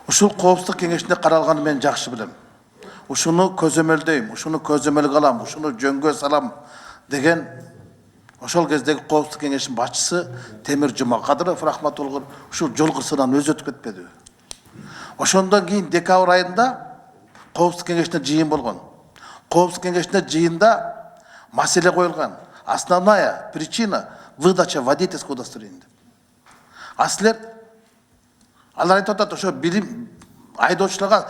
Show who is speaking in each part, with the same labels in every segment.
Speaker 1: Ушул коопсуздук кеңешинде каралганын мен жакшы билем. Ушуну көзөмөлдөйм, ушуну көзөмөлгө алам, ушуну жөнгө салам деген ошол кездеги коопсуздук кеңешинин башчысы Темир Жумакадыров рахматуллах ушул жол кырсыгынан өзү өтүп кетпедиби? Ошондон кийин декабрь айында коопсуздук кеңешинде жыйын болгон. Коопсуздук кеңешинде жыйында маселе коюлган. Основная причина выдача водительского удостоверения. А силер алар айтып атат, ошо билим айдоочуларга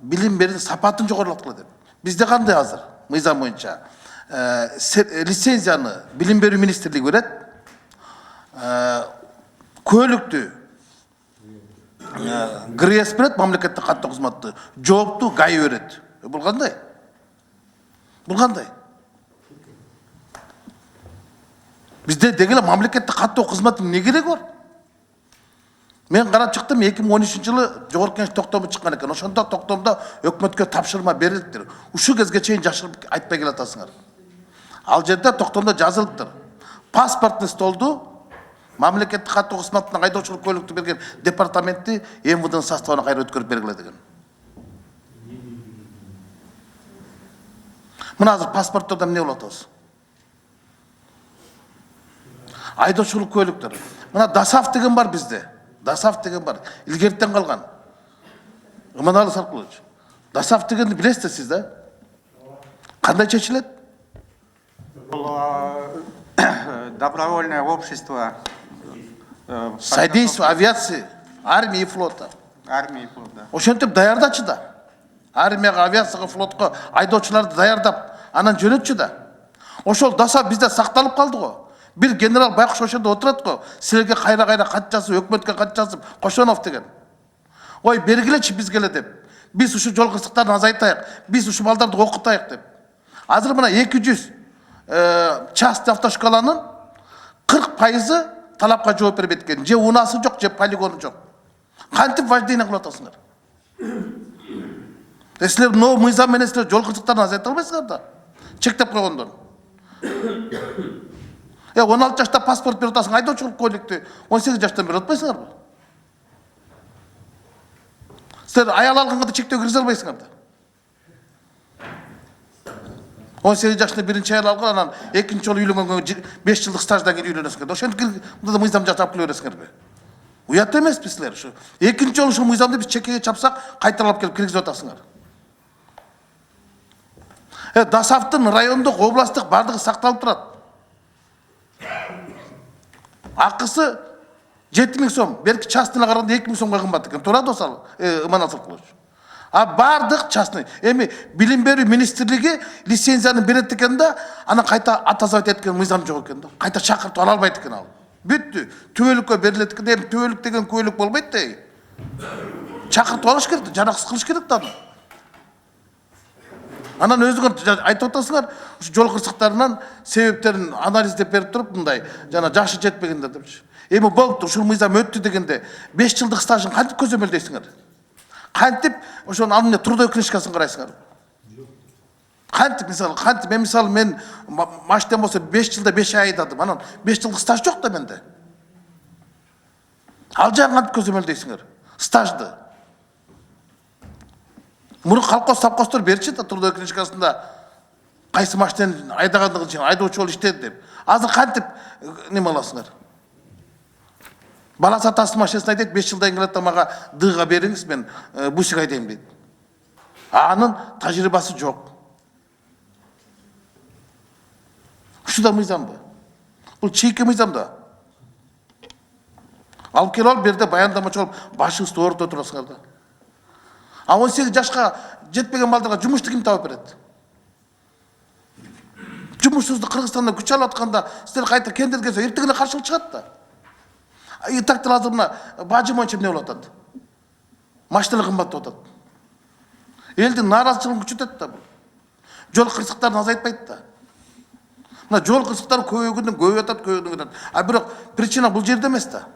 Speaker 1: билим берүүнүн сапатын жогорулаткыла деп. Бизде кандай азыр мыйзам боюнча лицензияны билим берүү министрлиги берет. Көлүктү ГРЭС берет, мамлекеттик каттоо кызматы, жоопту ГАИ берет. Бул кандай? Бул кандай? Бизде дегеле мамлекеттик каттоо кызматынын эмне кереги бар? Мен карап чыктым, 2013-жылы жогорку кеңеш токтому чыккан экен. Ошондо токтомдо өкмөткө тапшырма берилиптир. Ушул кезге чейин жашырып айтпай келатасыңар. Ал жерде токтомдо жазылыптыр. Паспортный столду мамлекеттик каттоо кызматына айдоочулук көлүктү берген департаменти МВДнын составына кайра өткөрүп бергиле деген. Мына азыр паспорттордо эмне болот атабыз? Айдоочулук көлүктөр. Мына ДАСАФ деген бар бизде. ДАСАФ деген бар. Илгертен калган. Иманалы Саркулович. ДАСАФ дегенди билесиз сиз да? Кандай чечилет?
Speaker 2: Добровольное общество
Speaker 1: Содействие авиации, армии и флота.
Speaker 2: Армии и флота.
Speaker 1: Ошентип даярдачы да. Армияга, авиацияга, флотко айдоочуларды даярдап, анан жөнөтчү да. Ошол ДАСАФ бизде сакталып калды го. Bir general Байкуш ошондо отурат го. Силерге кайра кат жазып, өкмөткө кат жазып, Кошонов деген. Ой, бергилечи бизге эле деп. Биз ушу жол кырсыктарын азайтайык, биз ушу балдарды окутайык деп. Азыр мына 200 частный автошколанын 40% талапка жооп бербейт экен. Же унасы жок, же полигону жок. Кантип вождение кылып атасыңар? Силер новый мыйзам менен силер жол кырсыктарын азайта албайсыңар да. Чектеп койгондон. 16 жашта паспорт берип атасың, айдоочулук көлүктү 18 жаштан берип атпайсыңарбы? Силер аял алганга чектөө киргизе албайсыңар да. 18 жашта биринчи аял алган, анан экинчи жолу үйлөнгөнгө 5 жылдык стаждан кийин үйлөнөсүңөр. Ошентип мында мыйзам жасап кыла бересиңерби? Уят эмеспи силер? Ушу экинчи жолу ушул мыйзамды биз чекеге чапсак, кайтарып келип киргизип атасыңар. ДАСАФтын райондук, областтык бардыгы сакталып турат. Акысы 7000 сом, берки частныйга караганда 2000 сомго кымбат экен. Туура досал, Иманалы Саркулович. А бардык частный. Эми билим берүү министрлиги лицензияны берет экен да, анан кайта атазабат эткен мыйзам жок экен да. Кайта чакыртып ала албайт экен ал. Бүттү. Түбөлүккө берилет экен. Эми түбөлүк деген көйлүк болбойт да. Чакыртып алыш керек, жараксыз кылыш керек да. Анан өзүңөр айтып атасыңар, ушу жол кырсыктарынан себептерин анализдеп берип туруп мындай, жана жашы жетпегенде депчи. Эми болуптур, ушул мыйзам өттү дегенде 5 жылдык стажын кантип көзөмөлдөйсүңөр? Кантип ошонун алдында трудовой книжкасын карайсыңар? Кантип мисалы, мен машинем болсо 5 жылда 5 ай айдадым, анан 5 жылдык стаж жок да менде. Ал жагын кантип көзөмөлдөйсүңөр? Стажды. Мурун совхоздор берчи да трудовой книжкасында кайсы машинени айдагандыгы үчүн айдоочу болуп иштеди деп. Азыр кантип неме аласыңар? Баласы атасынын машинасын айдайт, 5 жылдан келет да мага дыга бериңиз, мен бусик айдайм дейт. Анын тажрыйбасы жок. Ушу да мыйзамбы? Бул чийки мыйзам да. Алып келип алып берде баяндамачы болуп башыңызды ооруп отурасыңар да. А 18 жашка жетпеген балдарга жумушту ким таап берет? Жумушсузду Кыргызстанда күч алып атканда силер кайта кендер келсе эртең эле каршылык чыгат да. Итактыр азыр мына бажы боюнча эмне болуп атат? Машиналар кымбаттап атат. Элдин нааразычылыгын күчөтөт да бул. Жол кырсыктарын азайтпайт да. Мына жол кырсыктары көбөйгөндөн атат. А бирок причина бул жерде эмес да.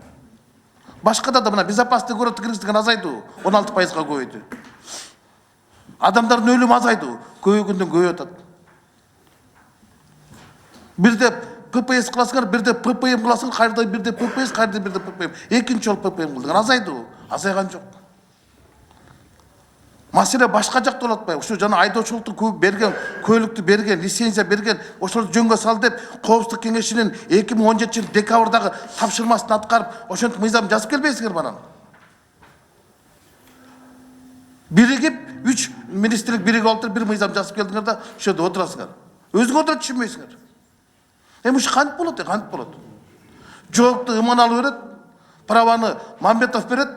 Speaker 1: Башкада да мына безопасный город кыргыздыгын азайды, 16%-га көбөйдү. Адамдардын өлүмү азайды, көбөйгөндөн көбөйүп атат. Бирде ППС кыласыңар, бирде ППМ кыласың, кайрда бирде ППС, кайрда бирде ППМ. Экинчи жол ППМ кылдыңар, азайды, азайган жок. Маселе башка жакта болуп атпайбы? Ушу жана айдоочулукту берген, көлүктү берген, лицензия берген, ошол жөнгө сал деп Коопсуздук кеңешинин 2017 жыл декабрдагы тапшырмасын аткарып, ошентип мыйзам жазып келбейсиңер банан. Биригип, 3 министрлик биригип алып бир мыйзам жазып келдиңер да, ошо жерде отурасыңар. Өзүңөр да түшүнбөйсүңөр. Эми ушу кантип болот, кантип болот? Жоопту Иманалы берет, праваны Мамбетов берет.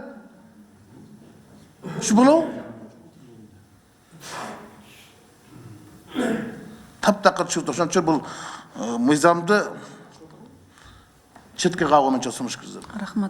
Speaker 1: Ушу болобу? Таптакыр чурт, ошончо бул мыйзамды четке кагуунун чосумуш киргизет.
Speaker 3: Рахмат.